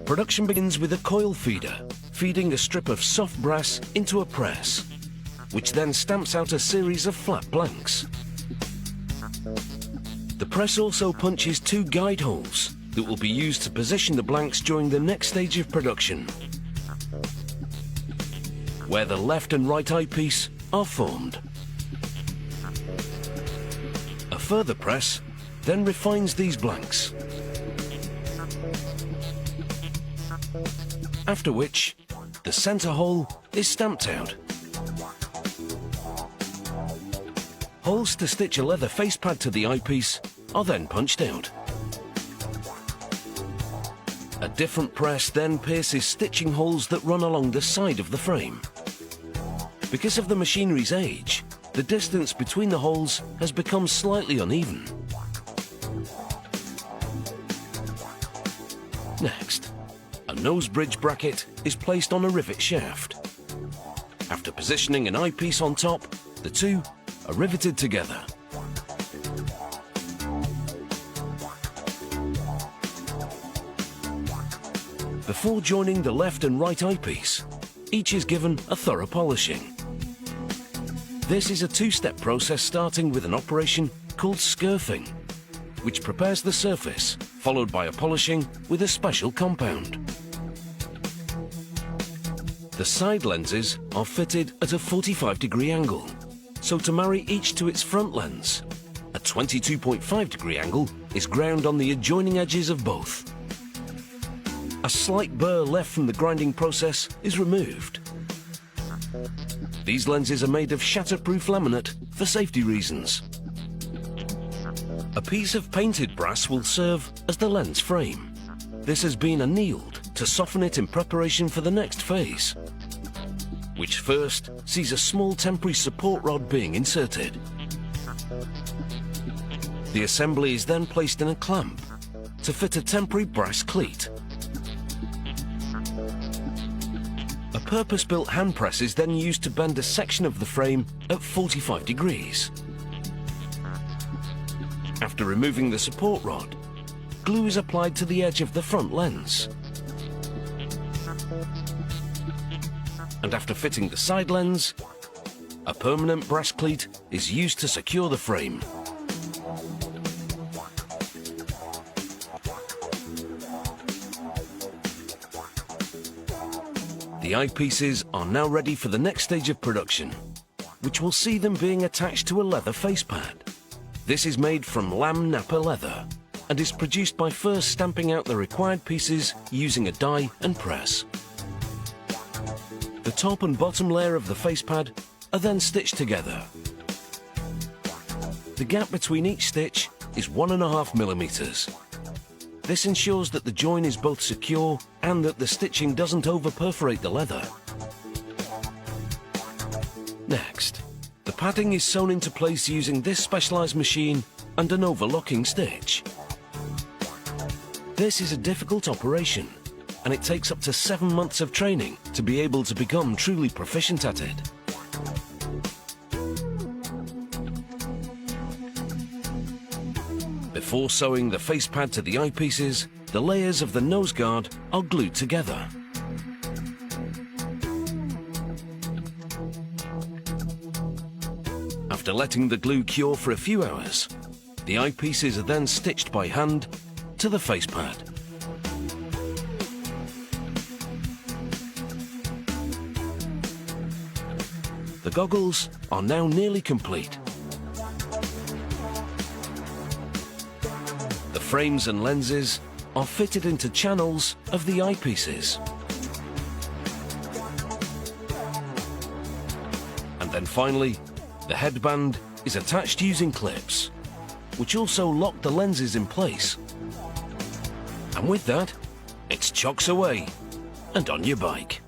Production begins with a coil feeder, feeding a strip of soft brass into a press, which then stamps out a series of flat blanks. The press also punches 2 guide holes that will be used to position the blanks during the next stage of production, where the left and right eyepiece are formed. A further press then refines these blanks, after which the centre hole is stamped out. Holes to stitch a leather face pad to the eyepiece are then punched out. A different press then pierces stitching holes that run along the side of the frame. Because of the machinery's age, the distance between the holes has become slightly uneven. Next, a nose bridge bracket is placed on a rivet shaft. After positioning an eyepiece on top, the two are riveted together. Before joining the left and right eyepiece, each is given a thorough polishing. This is a 2-step process starting with an operation called scurfing, which prepares the surface, followed by a polishing with a special compound. The side lenses are fitted at a 45-degree angle, so to marry each to its front lens, a 22.5-degree angle is ground on the adjoining edges of both. A slight burr left from the grinding process is removed. These lenses are made of shatterproof laminate for safety reasons. A piece of painted brass will serve as the lens frame. This has been annealed to soften it in preparation for the next phase, which first sees a small temporary support rod being inserted. The assembly is then placed in a clamp to fit a temporary brass cleat. A purpose-built hand press is then used to bend a section of the frame at 45 degrees. After removing the support rod, glue is applied to the edge of the front lens. And after fitting the side lens, a permanent brass cleat is used to secure the frame. The eyepieces are now ready for the next stage of production, which will see them being attached to a leather face pad. This is made from lamb nappa leather and is produced by first stamping out the required pieces using a die and press. The top and bottom layer of the face pad are then stitched together. The gap between each stitch is 1.5 millimeters. This ensures that the join is both secure and that the stitching doesn't over-perforate the leather. Next, the padding is sewn into place using this specialized machine and an overlocking stitch. This is a difficult operation, and it takes up to 7 months of training to be able to become truly proficient at it. Before sewing the face pad to the eyepieces, the layers of the nose guard are glued together. After letting the glue cure for a few hours, the eyepieces are then stitched by hand to the face pad. The goggles are now nearly complete. The frames and lenses are fitted into channels of the eyepieces. And then finally, the headband is attached using clips, which also lock the lenses in place. And with that, it's chocks away and on your bike.